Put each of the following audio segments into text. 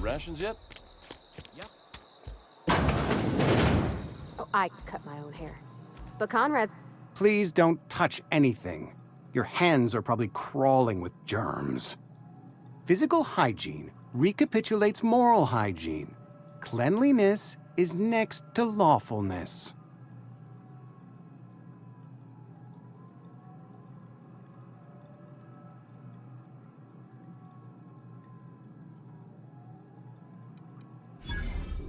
your rations yet? Oh, I cut my own hair. But Conrad... Please don't touch anything. Your hands are probably crawling with germs. Physical hygiene recapitulates moral hygiene. Cleanliness is next to lawfulness.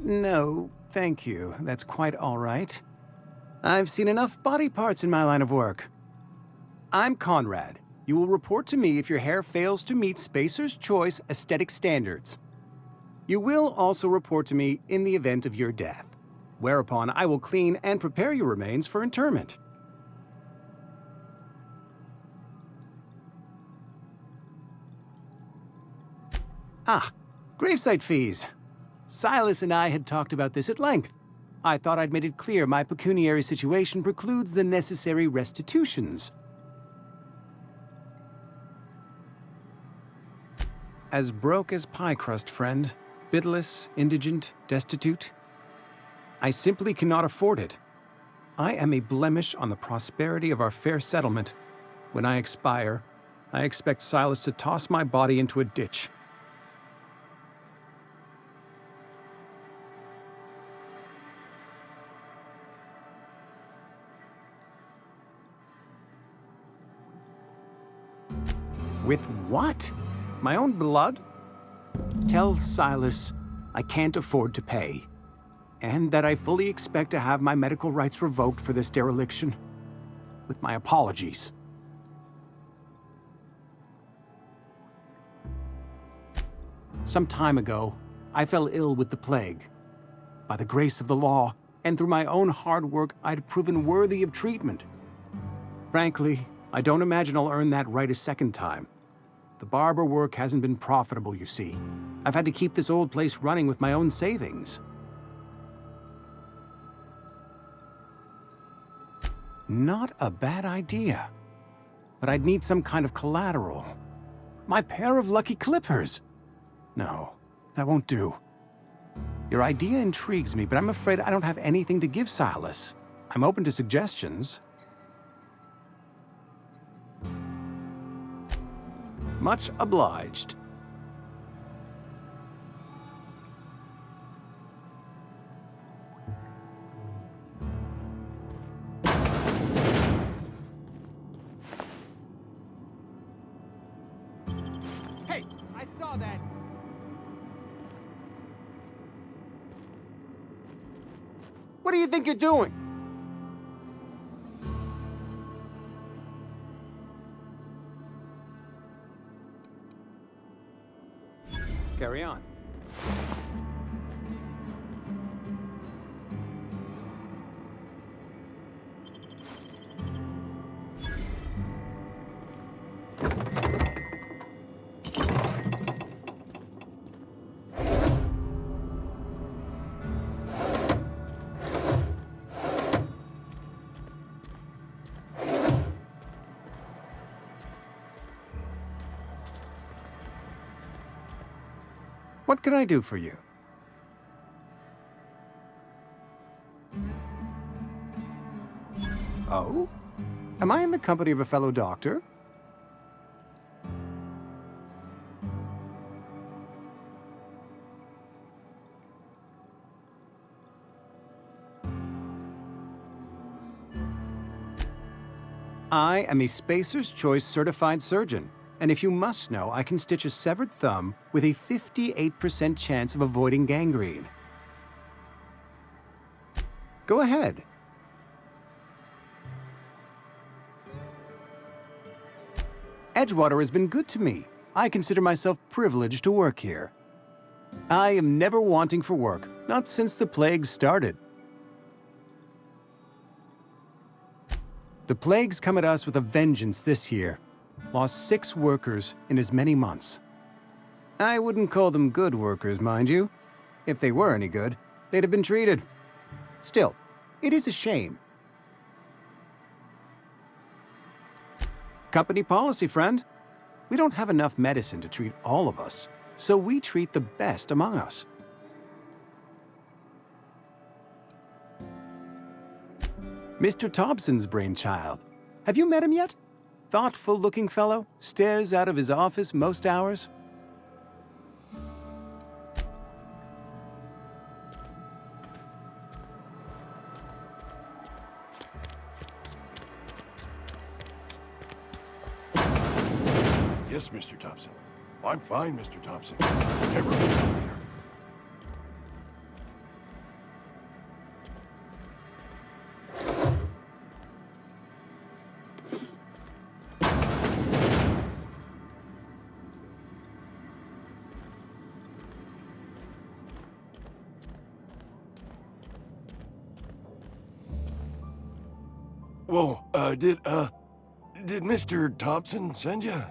No, thank you. That's quite all right. I've seen enough body parts in my line of work. I'm Conrad. You will report to me if your hair fails to meet Spacer's Choice aesthetic standards. You will also report to me in the event of your death, whereupon I will clean and prepare your remains for interment. Ah, gravesite fees. Silas and I had talked about this at length. I thought I'd made it clear my pecuniary situation precludes the necessary restitutions. As broke as pie crust, friend. Bidless, indigent, destitute. I simply cannot afford it. I am a blemish on the prosperity of our fair settlement. When I expire, I expect Silas to toss my body into a ditch. With what? My own blood? Tell Silas I can't afford to pay, and that I fully expect to have my medical rights revoked for this dereliction. With my apologies. Some time ago, I fell ill with the plague. By the grace of the law, and through my own hard work, I'd proven worthy of treatment. Frankly, I don't imagine I'll earn that right a second time. The barber work hasn't been profitable, you see. I've had to keep this old place running with my own savings. Not a bad idea. But I'd need some kind of collateral. My pair of lucky clippers! No, that won't do. Your idea intrigues me, but I'm afraid I don't have anything to give Silas. I'm open to suggestions. Much obliged. Hey, I saw that. What do you think you're doing? Carry on. What can I do for you? Oh? Am I in the company of a fellow doctor? I am a Spacer's Choice certified surgeon. And if you must know, I can stitch a severed thumb with a 58% chance of avoiding gangrene. Go ahead. Edgewater has been good to me. I consider myself privileged to work here. I am never wanting for work, not since the plague started. The plague's come at us with a vengeance this year. Lost 6 workers in as many months. I wouldn't call them good workers, mind you. If they were any good, they'd have been treated. Still, it is a shame. Company policy, friend. We don't have enough medicine to treat all of us, so we treat the best among us. Mr. Thompson's brainchild. Have you met him yet? Thoughtful-looking fellow, stares out of his office most hours. Yes, Mr. Thompson. I'm fine, Mr. Thompson. Never been healthier. Whoa, did Mr. Thompson send you?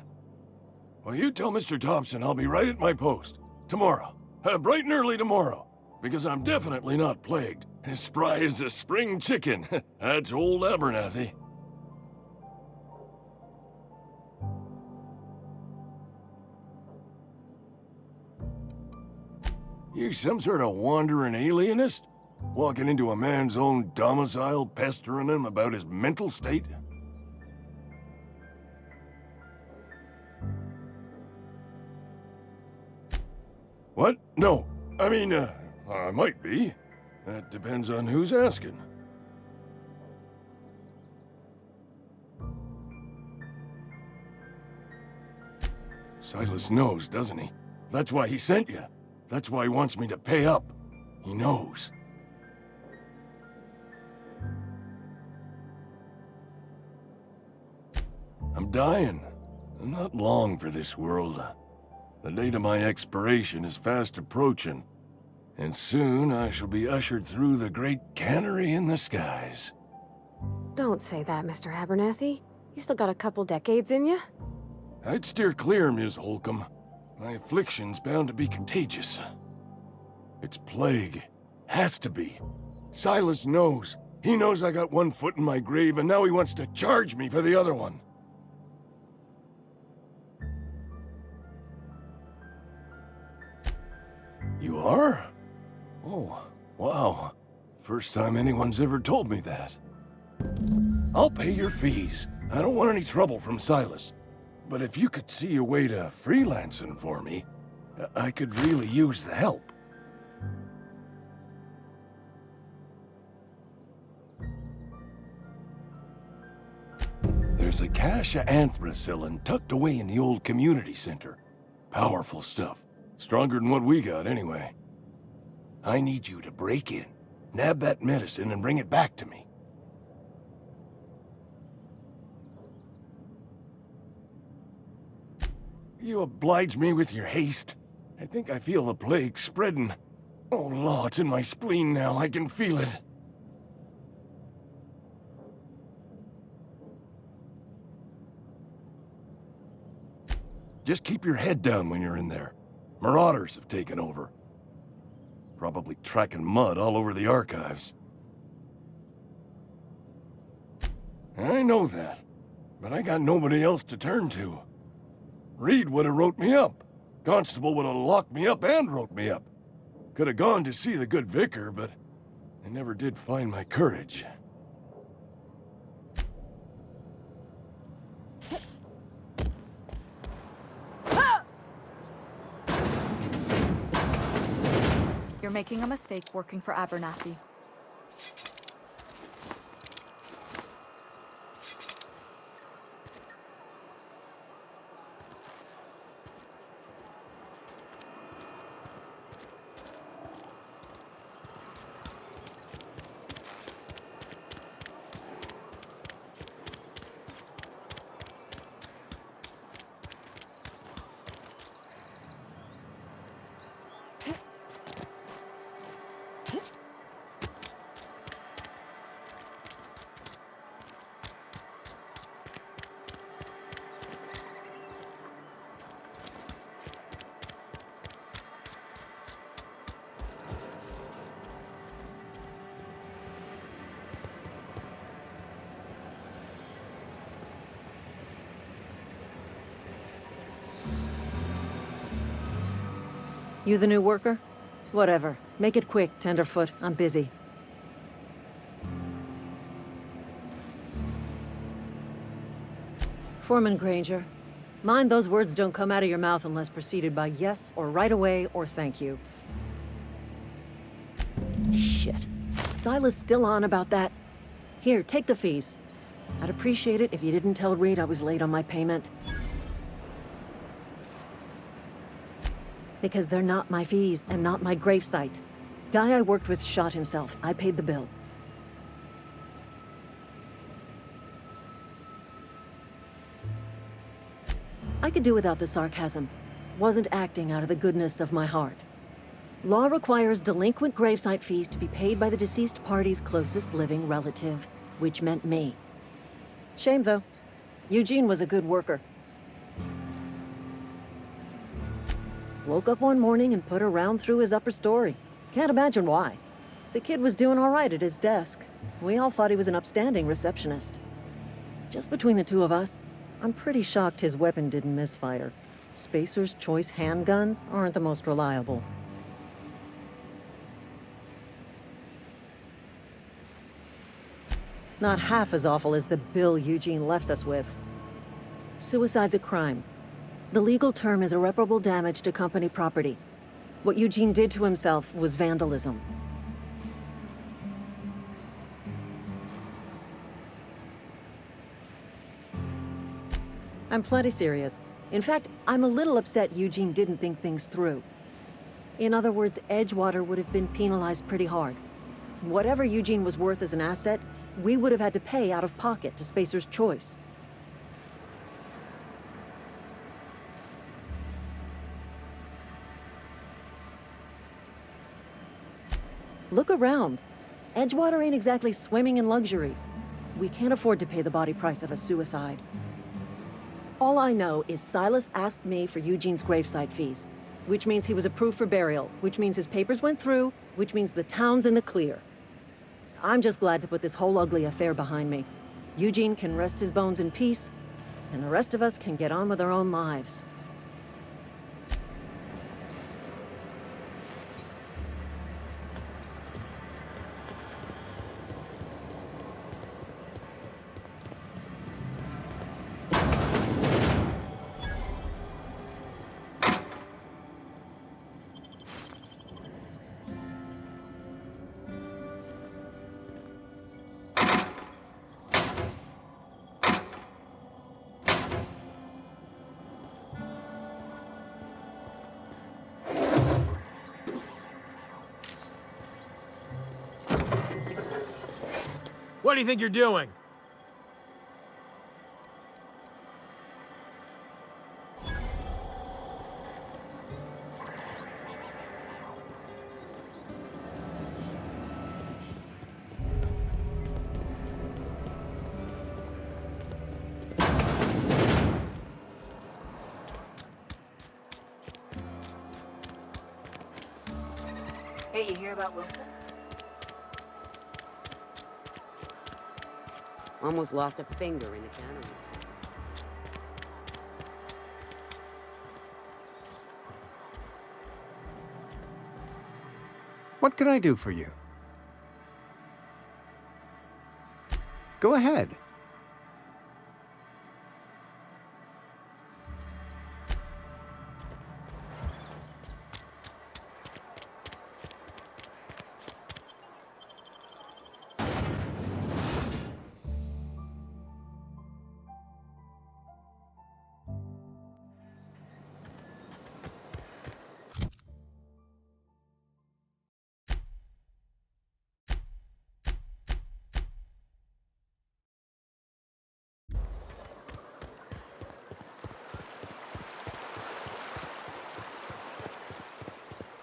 Well, you tell Mr. Thompson I'll be right at my post. Tomorrow. Bright and early tomorrow. Because I'm definitely not plagued. As spry as a spring chicken. That's old Abernathy. You some sort of wandering alienist? Walking into a man's own domicile, pestering him about his mental state? What? No. I mean, I might be. That depends on who's asking. Silas knows, doesn't he? That's why he sent you. That's why he wants me to pay up. He knows. I'm dying. I'm not long for this world. The date of my expiration is fast approaching, and soon I shall be ushered through the great cannery in the skies. Don't say that, Mr. Abernathy. You still got a couple decades in you. I'd steer clear, Ms. Holcomb. My affliction's bound to be contagious. It's plague. Has to be. Silas knows. He knows I got one foot in my grave, and now he wants to charge me for the other one. You are? Oh, wow. First time anyone's ever told me that. I'll pay your fees. I don't want any trouble from Silas. But if you could see a way to freelancing for me, I could really use the help. There's a cache of anthracillin tucked away in the old community center. Powerful stuff. Stronger than what we got, anyway. I need you to break in, nab that medicine, and bring it back to me. You oblige me with your haste. I think I feel the plague spreading. Oh, Law, it's in my spleen now. I can feel it. Just keep your head down when you're in there. Marauders have taken over. Probably tracking mud all over the archives. I know that, but I got nobody else to turn to. Reed would have wrote me up. Constable would have locked me up and wrote me up. Could have gone to see the good vicar, but I never did find my courage. You're making a mistake working for Abernathy. You the new worker? Whatever. Make it quick, Tenderfoot. I'm busy. Foreman Granger. Mind those words don't come out of your mouth unless preceded by yes, or right away, or thank you. Shit. Silas still on about that. Here, take the fees. I'd appreciate it if you didn't tell Reed I was late on my payment. Because they're not my fees, and not my gravesite. Guy I worked with shot himself. I paid the bill. I could do without the sarcasm. Wasn't acting out of the goodness of my heart. Law requires delinquent gravesite fees to be paid by the deceased party's closest living relative, which meant me. Shame, though. Eugene was a good worker. Woke up one morning and put a round through his upper story. Can't imagine why. The kid was doing all right at his desk. We all thought he was an upstanding receptionist. Just between the two of us, I'm pretty shocked his weapon didn't misfire. Spacer's Choice handguns aren't the most reliable. Not half as awful as the bill Eugene left us with. Suicide's a crime. The legal term is irreparable damage to company property. What Eugene did to himself was vandalism. I'm plenty serious. In fact, I'm a little upset Eugene didn't think things through. In other words, Edgewater would have been penalized pretty hard. Whatever Eugene was worth as an asset, we would have had to pay out of pocket to Spacer's Choice. Look around. Edgewater ain't exactly swimming in luxury. We can't afford to pay the body price of a suicide. All I know is Silas asked me for Eugene's gravesite fees, which means he was approved for burial, which means his papers went through, which means the town's in the clear. I'm just glad to put this whole ugly affair behind me. Eugene can rest his bones in peace, and the rest of us can get on with our own lives. What do you think you're doing? Hey, you hear about Wilson? Almost lost a finger in the cannery. What can I do for you? Go ahead.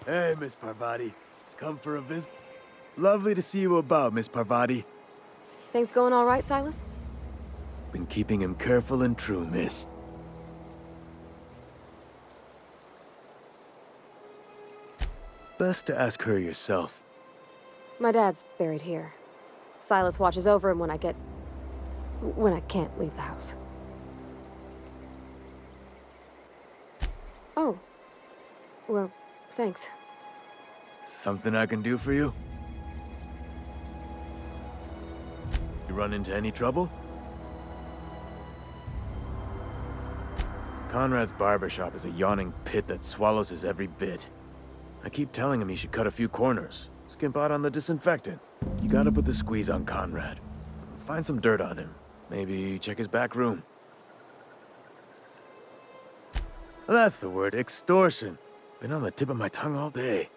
Hey, Miss Parvati. Come for a visit? Lovely to see you about, Miss Parvati. Things going all right, Silas? Been keeping him careful and true, miss. Best to ask her yourself. My dad's buried here. Silas watches over him when I can't leave the house. Oh. Well, Thanks. Something I can do for you? You run into any trouble? Conrad's barbershop is a yawning pit that swallows his every bit. I keep telling him he should cut a few corners, skimp out on the disinfectant. You gotta put the squeeze on Conrad. Find some dirt on him. Maybe check his back room. That's the word, extortion. Been on the tip of my tongue all day.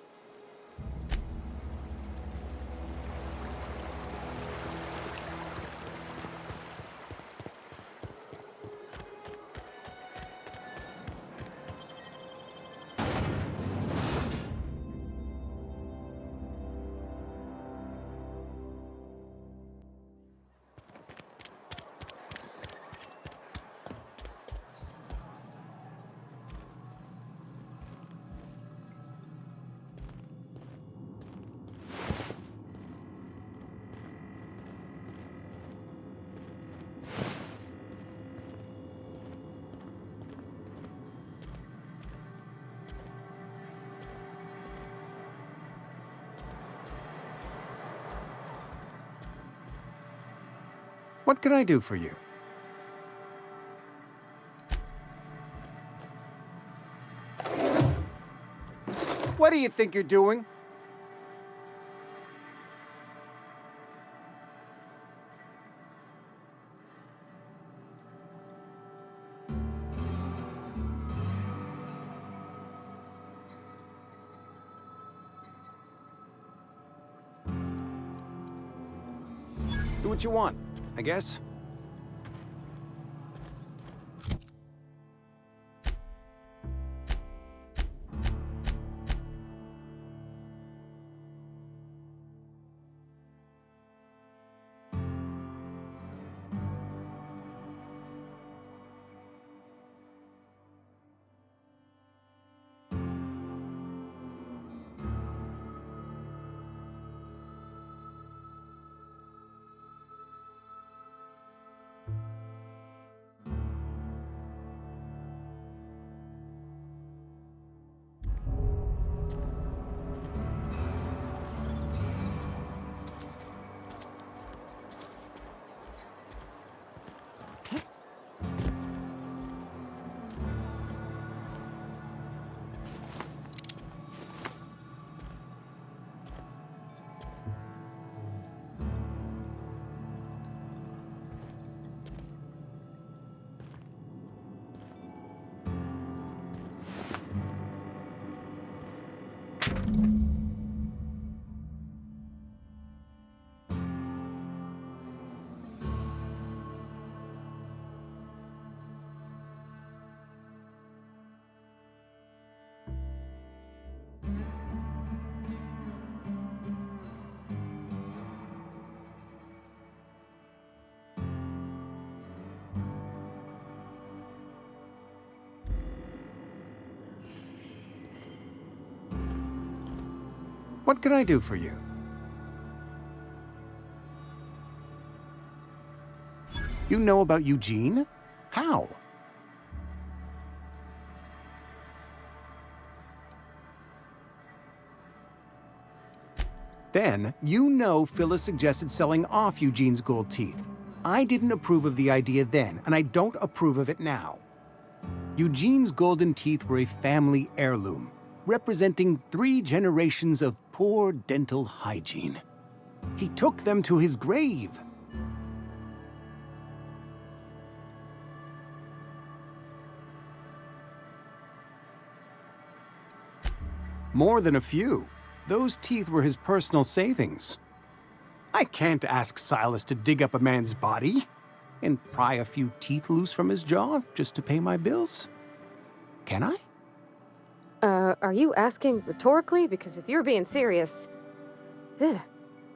What can I do for you? What do you think you're doing? Do what you want, I guess. What can I do for you? You know about Eugene? How? Then, you know Phyllis suggested selling off Eugene's gold teeth. I didn't approve of the idea then, and I don't approve of it now. Eugene's golden teeth were a family heirloom, representing 3 generations of poor dental hygiene. He took them to his grave. More than a few. Those teeth were his personal savings. I can't ask Silas to dig up a man's body and pry a few teeth loose from his jaw just to pay my bills. Can I? Are you asking rhetorically? Because if you're being serious... Ugh,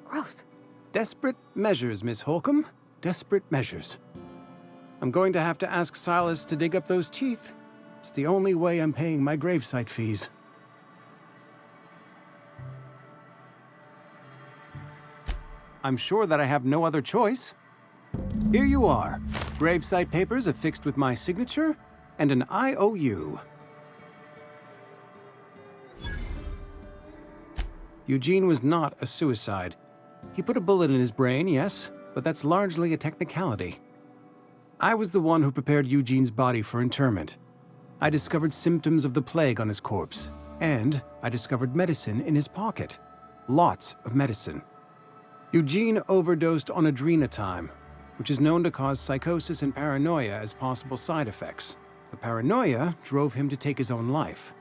gross. Desperate measures, Miss Holcomb. Desperate measures. I'm going to have to ask Silas to dig up those teeth. It's the only way I'm paying my gravesite fees. I'm sure that I have no other choice. Here you are. Gravesite papers affixed with my signature and an IOU. Eugene was not a suicide. He put a bullet in his brain, yes, but that's largely a technicality. I was the one who prepared Eugene's body for interment. I discovered symptoms of the plague on his corpse, and I discovered medicine in his pocket. Lots of medicine. Eugene overdosed on adrenatime, which is known to cause psychosis and paranoia as possible side effects. The paranoia drove him to take his own life.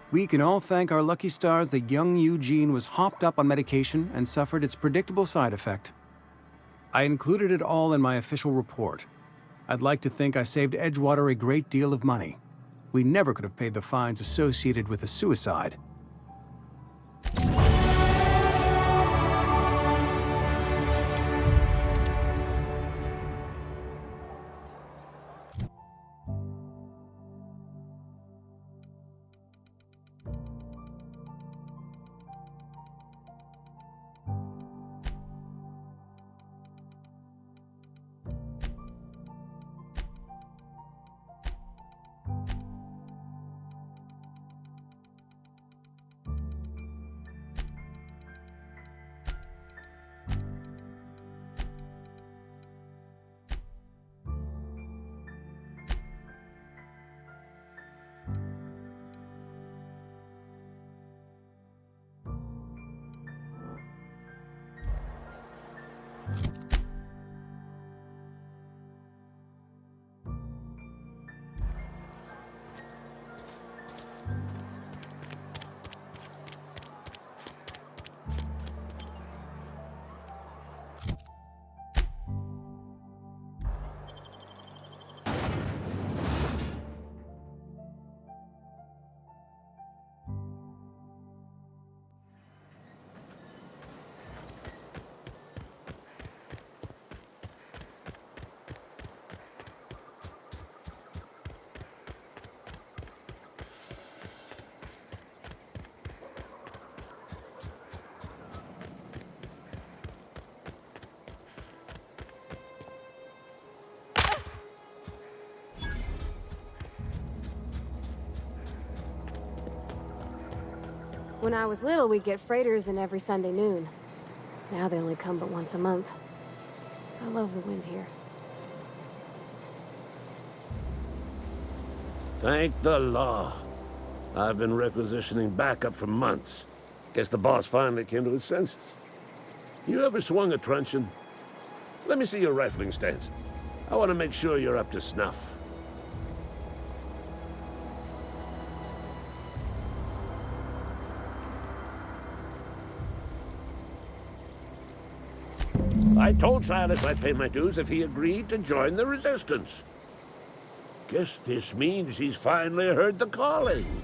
We can all thank our lucky stars that young Eugene was hopped up on medication and suffered its predictable side effect. I included it all in my official report. I'd like to think I saved Edgewater a great deal of money. We never could have paid the fines associated with a suicide. When I was little, we'd get freighters in every Sunday noon. Now they only come but once a month. I love the wind here. Thank the law. I've been requisitioning backup for months. Guess the boss finally came to his senses. You ever swung a truncheon? Let me see your rifling stance. I want to make sure you're up to snuff. I told Silas I'd pay my dues if he agreed to join the resistance. Guess this means he's finally heard the calling.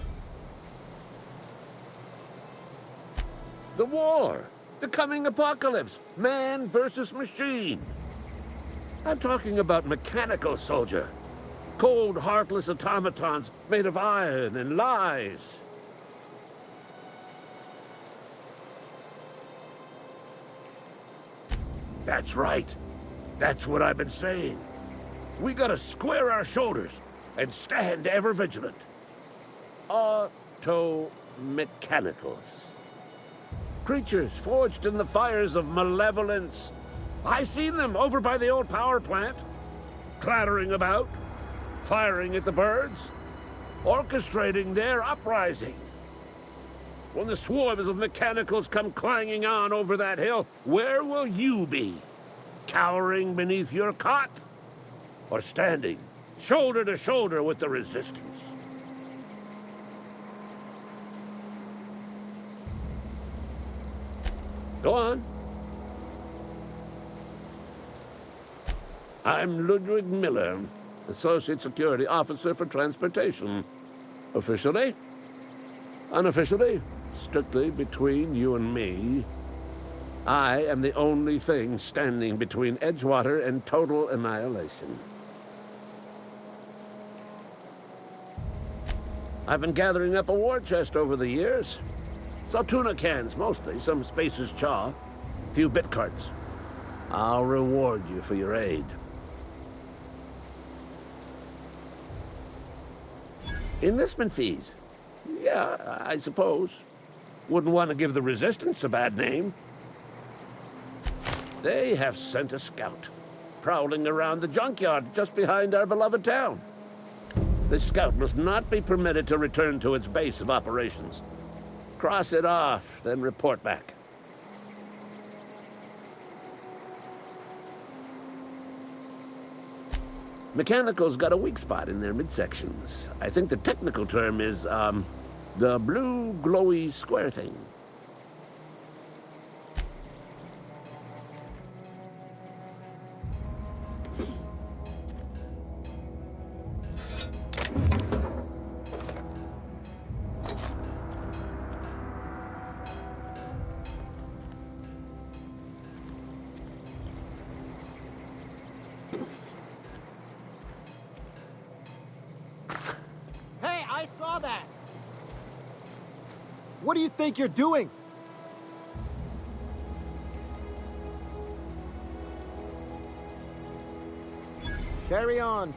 The war, the coming apocalypse, man versus machine. I'm talking about mechanical soldier, cold, heartless automatons made of iron and lies. That's right. That's what I've been saying. We gotta square our shoulders and stand ever vigilant. Auto-mechanicals. Creatures forged in the fires of malevolence. I seen them over by the old power plant, clattering about, firing at the birds, orchestrating their uprising. When the swarms of mechanicals come clanging on over that hill, where will you be? Cowering beneath your cot? Or standing shoulder to shoulder with the resistance? Go on. I'm Ludwig Miller, Associate Security Officer for Transportation. Officially? Unofficially? Strictly between you and me, I am the only thing standing between Edgewater and total annihilation. I've been gathering up a war chest over the years. Saltuna cans, mostly, some Spacer's Chaw, a few bit carts. I'll reward you for your aid. Enlistment fees. Yeah, I suppose. Wouldn't want to give the Resistance a bad name. They have sent a scout, prowling around the junkyard just behind our beloved town. This scout must not be permitted to return to its base of operations. Cross it off, then report back. Mechanical's got a weak spot in their midsections. I think the technical term is, the blue glowy square thing. Hey, I saw that! What do you think you're doing? Carry on.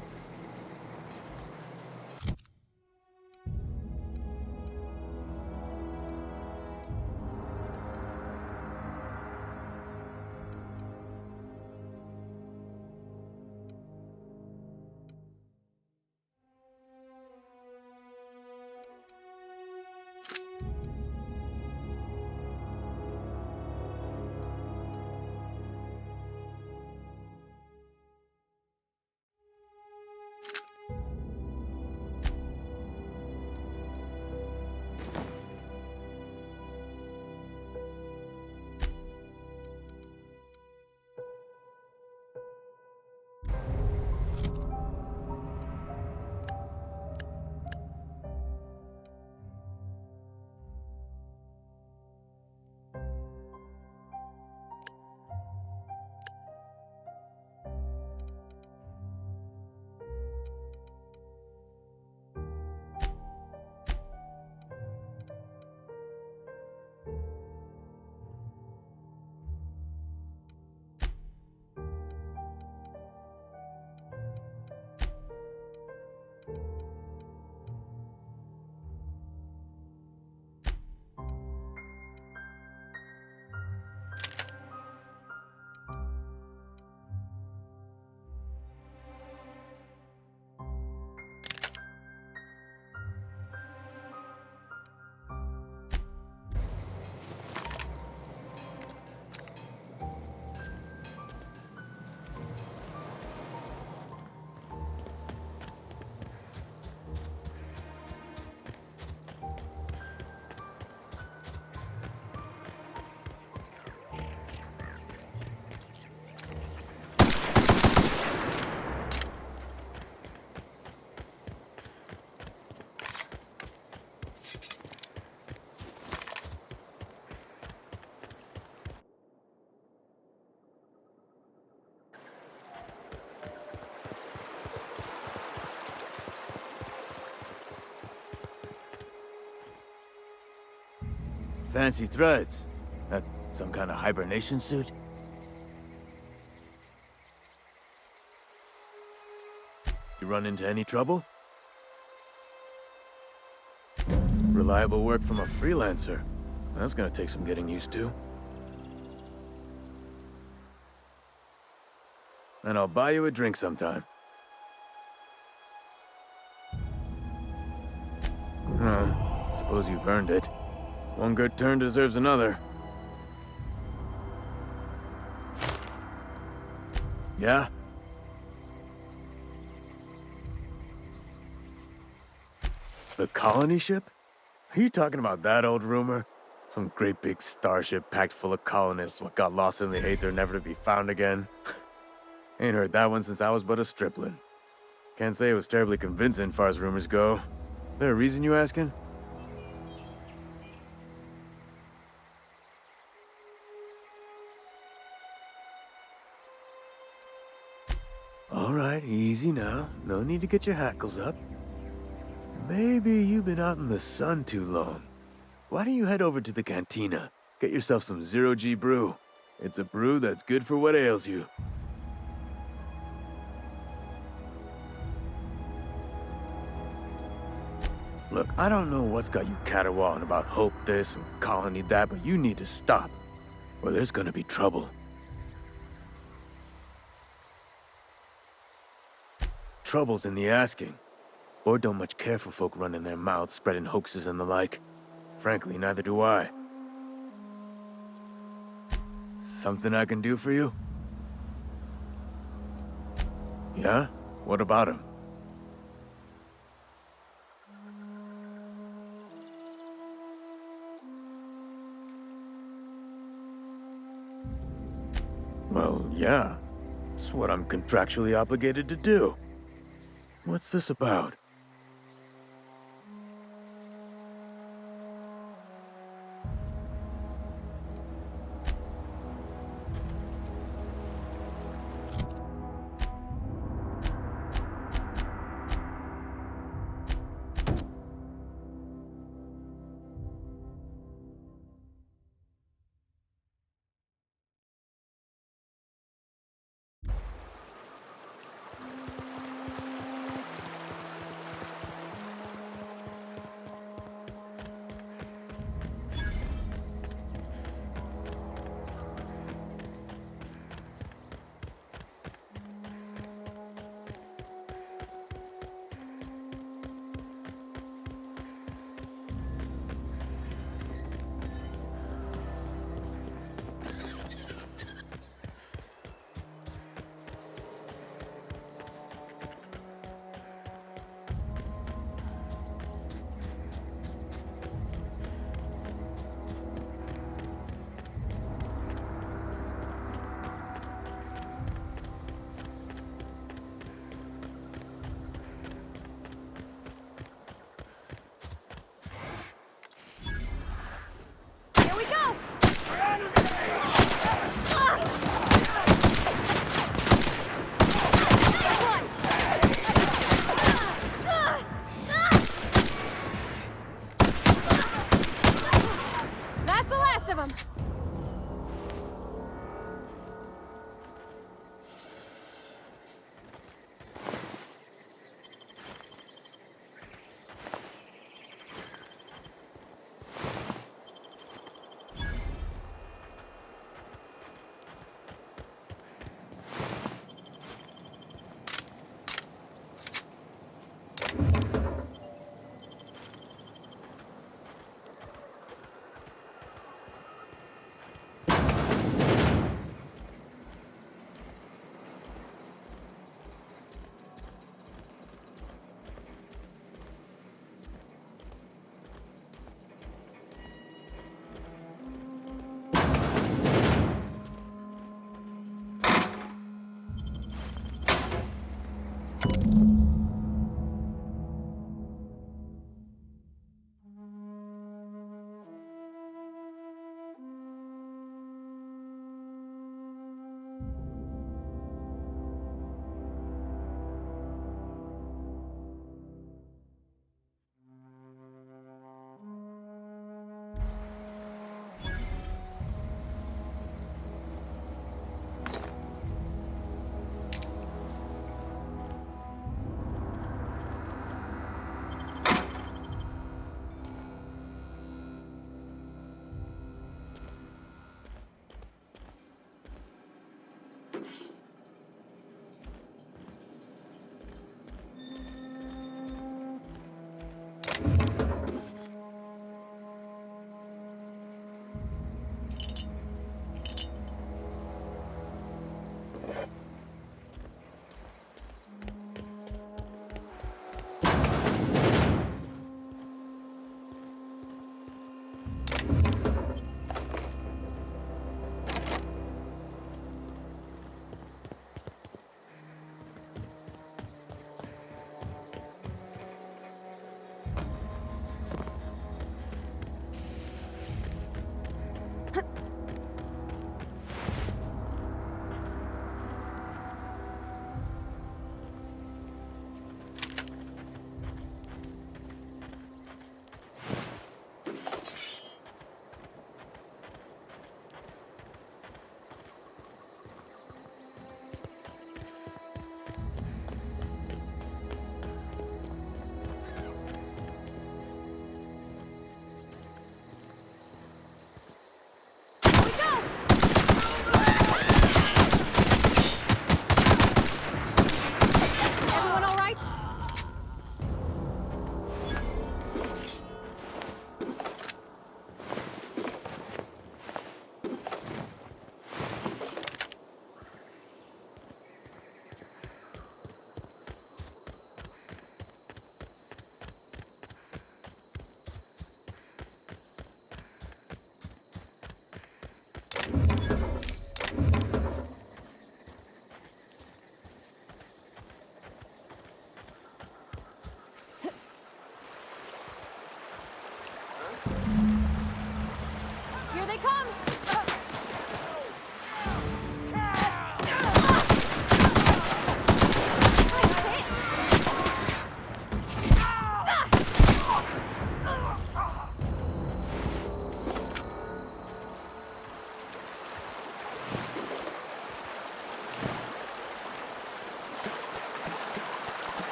Fancy threads. That some kind of hibernation suit? You run into any trouble? Reliable work from a freelancer. That's gonna take some getting used to. And I'll buy you a drink sometime. Suppose you've earned it. One good turn deserves another. Yeah? The colony ship? Are you talking about that old rumor? Some great big starship packed full of colonists what got lost in the aether never to be found again? Ain't heard that one since I was but a stripling. Can't say it was terribly convincing far as rumors go. There a reason you asking? All right, easy now. No need to get your hackles up. Maybe you've been out in the sun too long. Why don't you head over to the cantina? Get yourself some zero-G brew. It's a brew that's good for what ails you. Look, I don't know what's got you caterwauling about hope this and colony that, but you need to stop, or there's gonna be trouble. Trouble's in the asking. Board don't much care for folk running their mouths, spreading hoaxes and the like. Frankly, neither do I. Something I can do for you? Yeah? What about him? Well, yeah. It's what I'm contractually obligated to do. What's this about?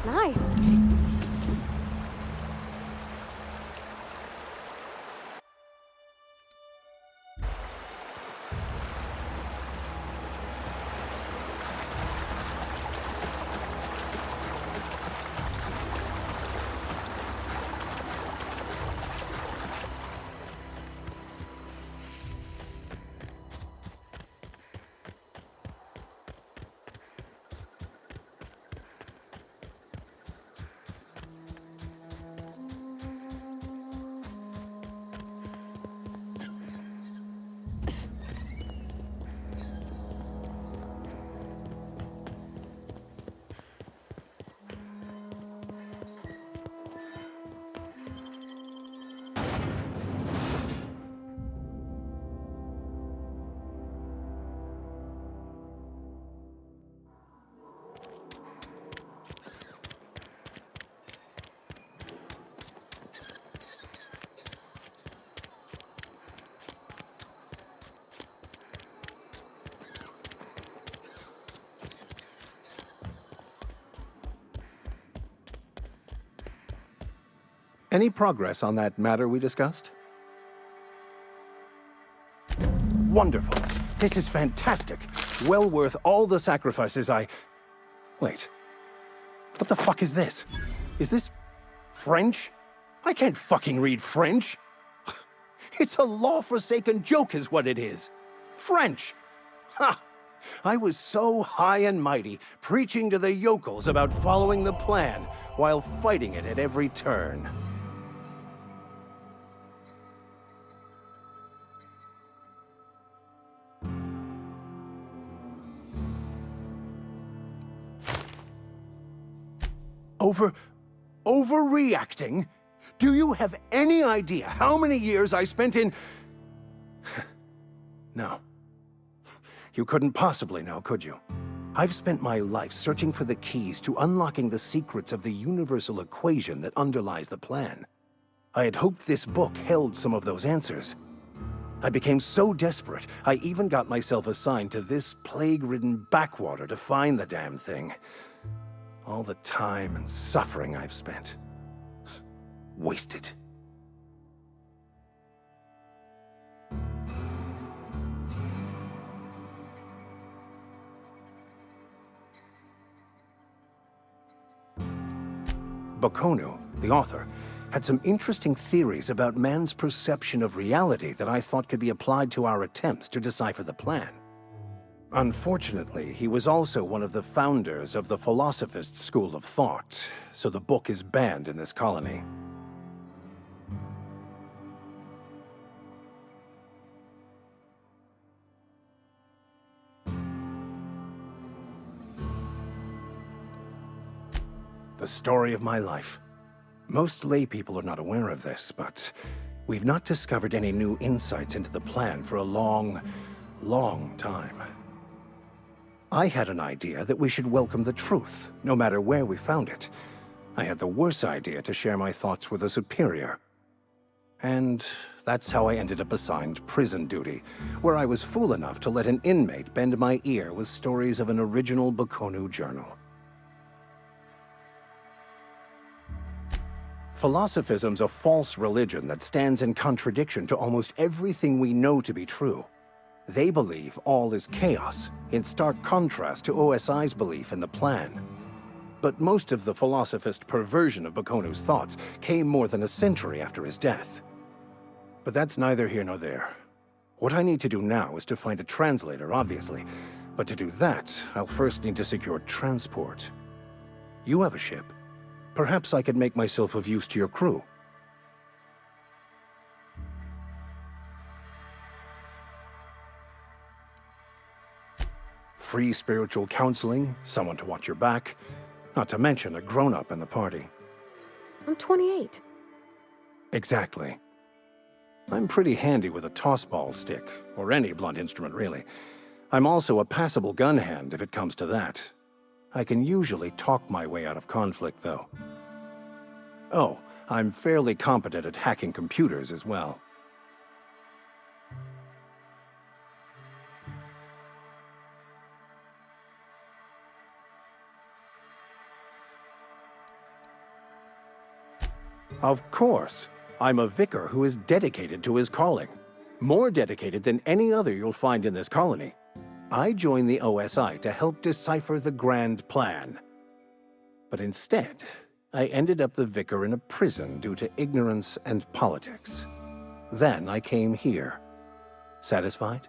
Nice. Any progress on that matter we discussed? Wonderful. This is fantastic. Well worth all the sacrifices I... Wait. What the fuck is this? Is this French? I can't fucking read French. It's a law-forsaken joke is what it is. French. Ha! I was so high and mighty, preaching to the yokels about following the plan, while fighting it at every turn. Overreacting? Do you have any idea how many years I spent in... No. You couldn't possibly know, could you? I've spent my life searching for the keys to unlocking the secrets of the universal equation that underlies the plan. I had hoped this book held some of those answers. I became so desperate, I even got myself assigned to this plague-ridden backwater to find the damn thing. All the time and suffering I've spent. Wasted. Bakonu, the author, had some interesting theories about man's perception of reality that I thought could be applied to our attempts to decipher the plan. Unfortunately, he was also one of the founders of the Philosophist school of thought, so the book is banned in this colony. The story of my life. Most lay people are not aware of this, but we've not discovered any new insights into the plan for a long, long time. I had an idea that we should welcome the truth, no matter where we found it. I had the worse idea to share my thoughts with a superior. And that's how I ended up assigned prison duty, where I was fool enough to let an inmate bend my ear with stories of an original Bakonu journal. Philosophism's a false religion that stands in contradiction to almost everything we know to be true. They believe all is chaos, in stark contrast to OSI's belief in the plan. But most of the philosophist perversion of Bakonu's thoughts came more than a century after his death. But that's neither here nor there. What I need to do now is to find a translator, obviously. But to do that, I'll first need to secure transport. You have a ship. Perhaps I could make myself of use to your crew. free spiritual counseling, someone to watch your back, not to mention a grown-up in the party. I'm 28. Exactly. I'm pretty handy with a toss-ball stick, or any blunt instrument, really. I'm also a passable gun hand, if it comes to that. I can usually talk my way out of conflict, though. Oh, I'm fairly competent at hacking computers as well. Of course. I'm a vicar who is dedicated to his calling. More dedicated than any other you'll find in this colony. I joined the OSI to help decipher the grand plan. But instead, I ended up the vicar in a prison due to ignorance and politics. Then I came here. Satisfied?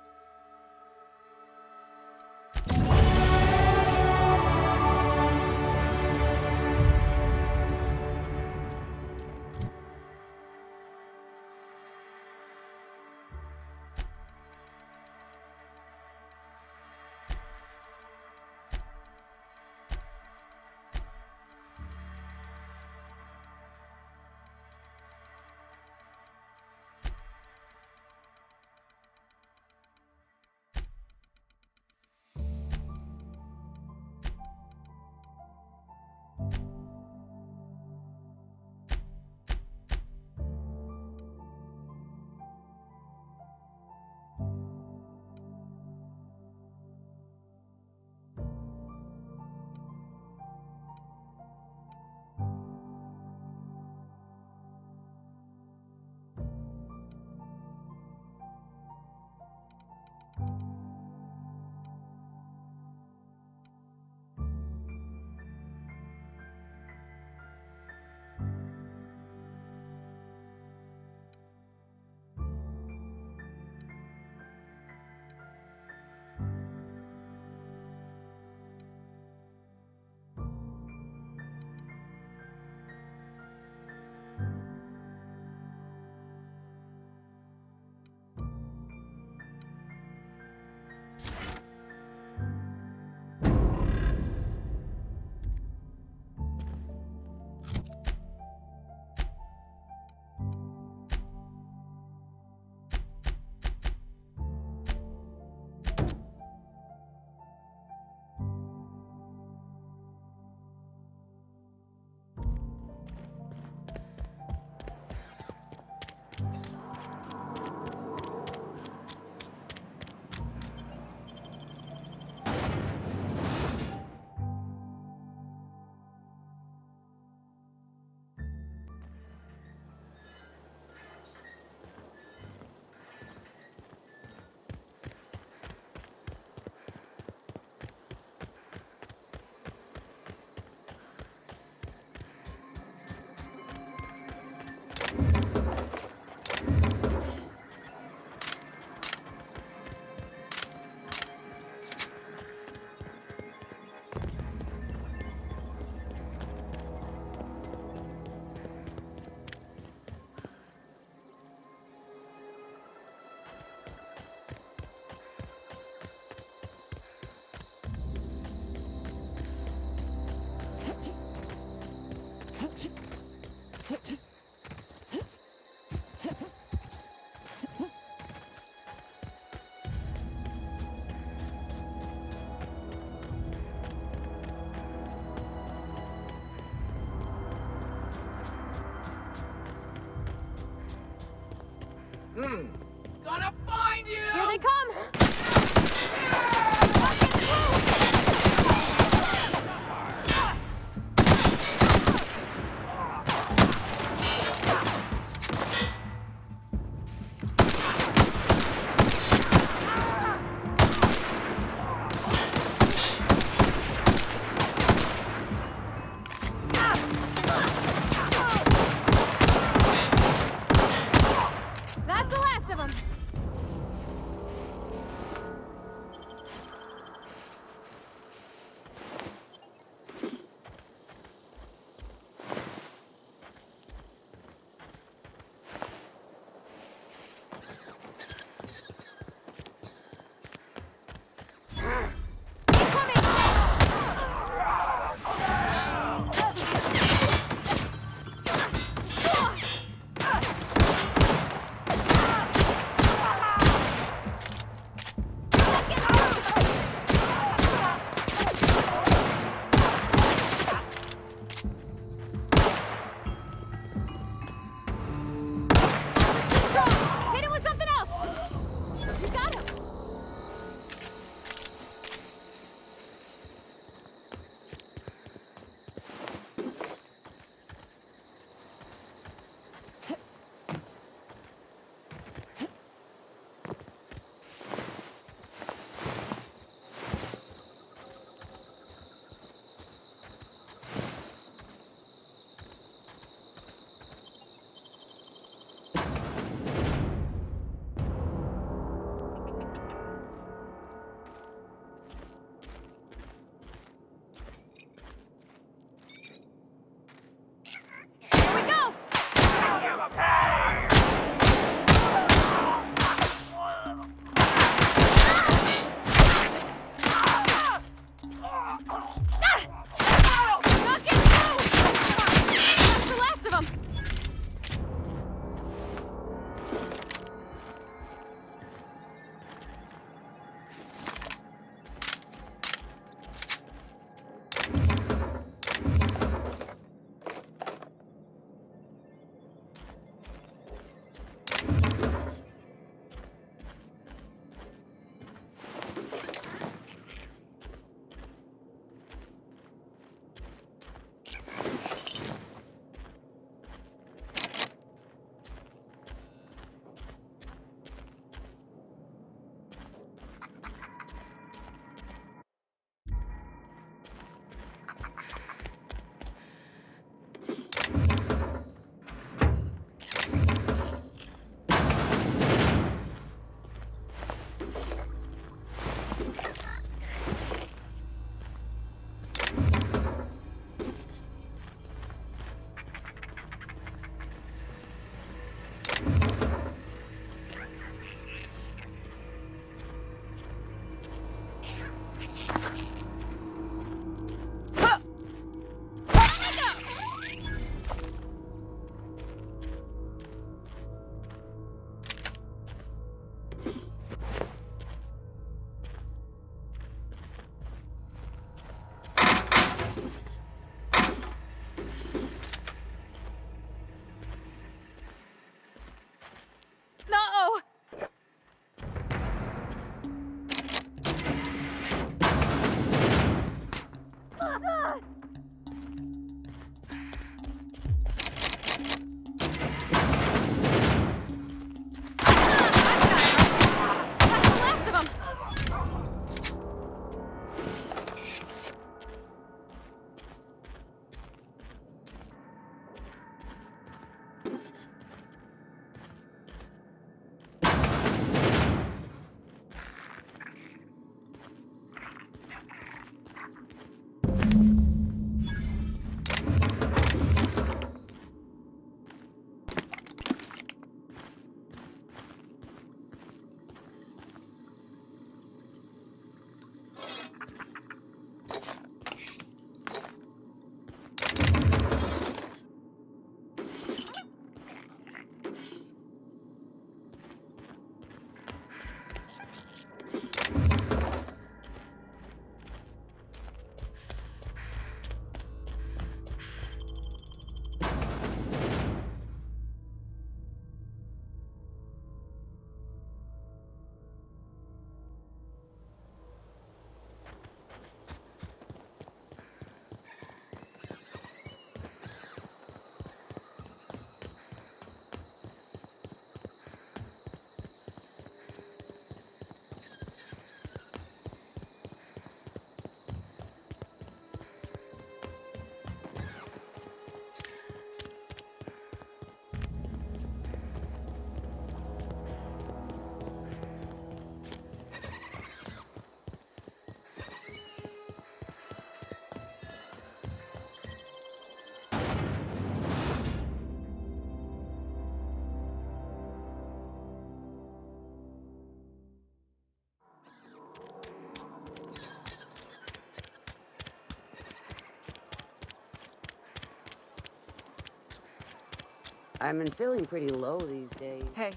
I've been feeling pretty low these days. Hey,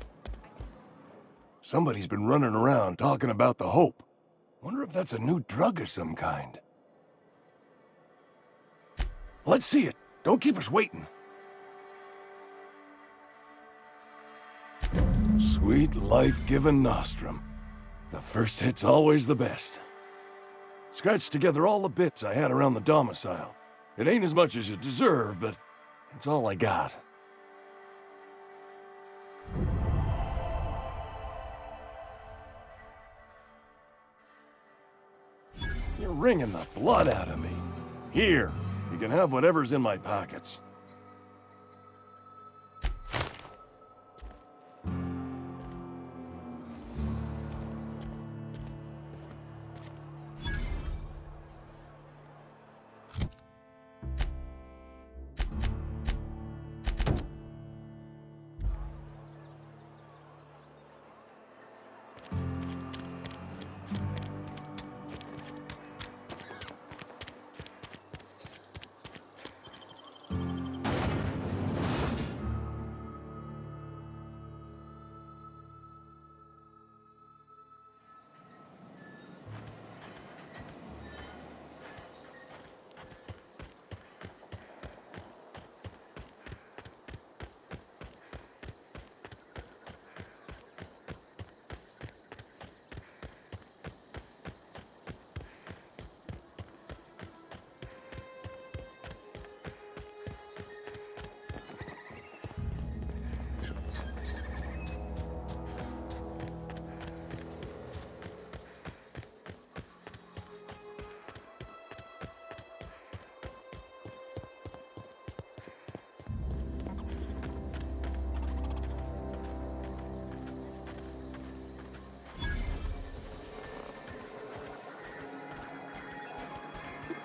Somebody's been running around talking about the Hope. Wonder if that's a new drug of some kind. Let's see it. Don't keep us waiting. Sweet life-giving nostrum. The first hit's always the best. Scratched together all the bits I had around the domicile. It ain't as much as you deserve, but it's all I got. You're wringing the blood out of me. Here, you can have whatever's in my pockets.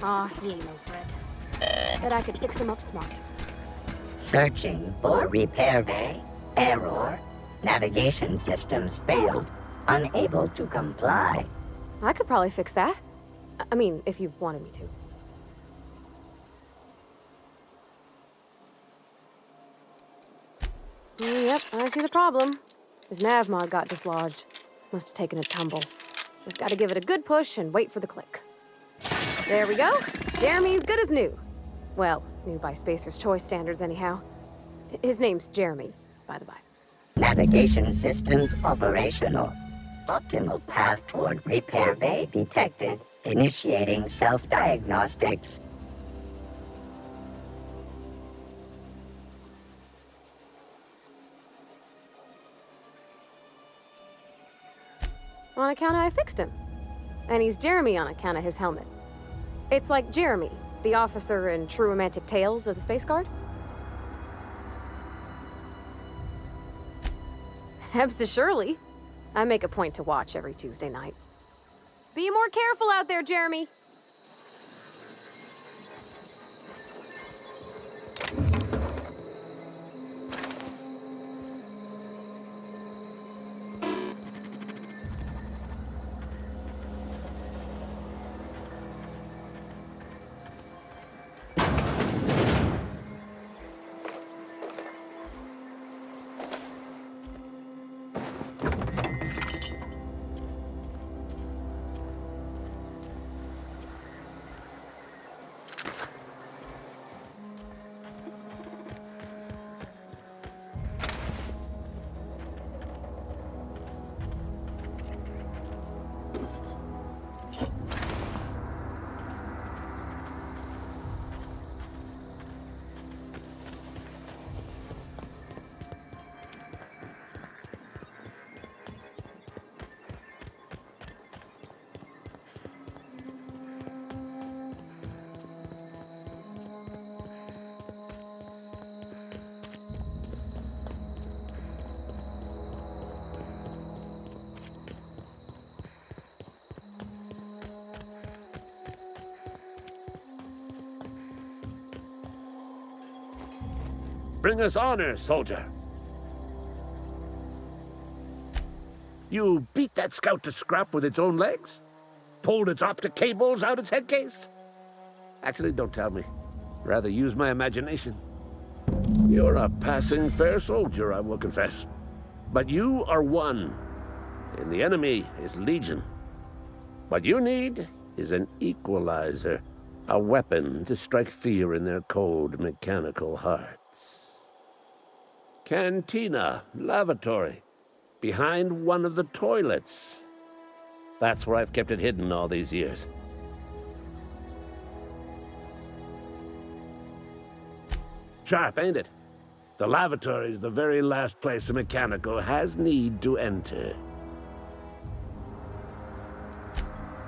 Aw, he ain't no threat. Bet I could fix him up smart. Searching for repair bay. Error. Navigation systems failed. Unable to comply. I could probably fix that. I mean, if you wanted me to. Yep, I see the problem. His nav mod got dislodged. Must have taken a tumble. Just gotta give it a good push and wait for the click. There we go. Jeremy's good as new. Well, new by Spacer's Choice standards anyhow. His name's Jeremy, by the by. Navigation systems operational. Optimal path toward repair bay detected. Initiating self-diagnostics. On account of I fixed him. And he's Jeremy on account of his helmet. It's like Jeremy, the officer in True Romantic Tales of the Space Guard. Hebs Shirley. I make a point to watch every Tuesday night. Be more careful out there, Jeremy. Bring us honor, soldier. You beat that scout to scrap with its own legs? Pulled its optic cables out its head case? Actually, don't tell me. Rather use my imagination. You're a passing fair soldier, I will confess. But you are one, and the enemy is legion. What you need is an equalizer, a weapon to strike fear in their cold, mechanical hearts. Cantina, lavatory, behind one of the toilets. That's where I've kept it hidden all these years. Sharp, ain't it? The lavatory is the very last place a mechanical has need to enter.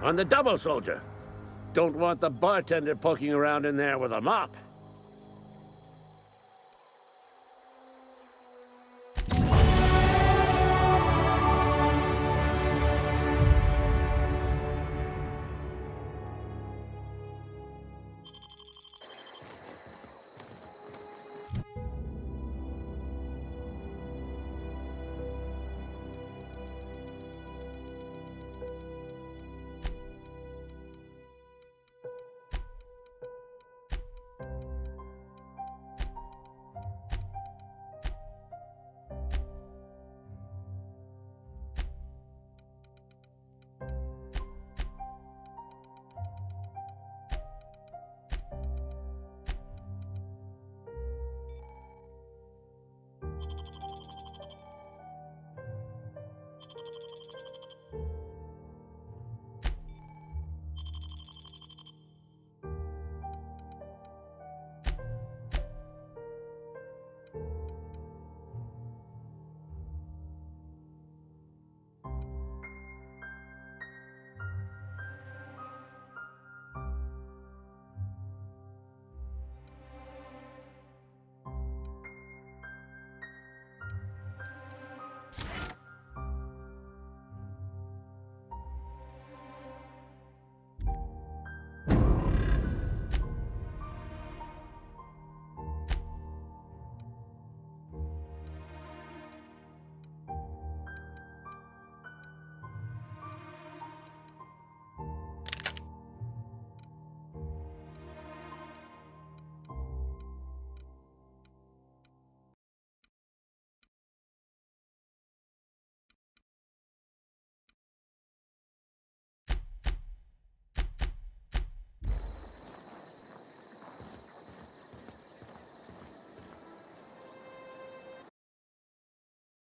On the double, soldier. Don't want the bartender poking around in there with a mop.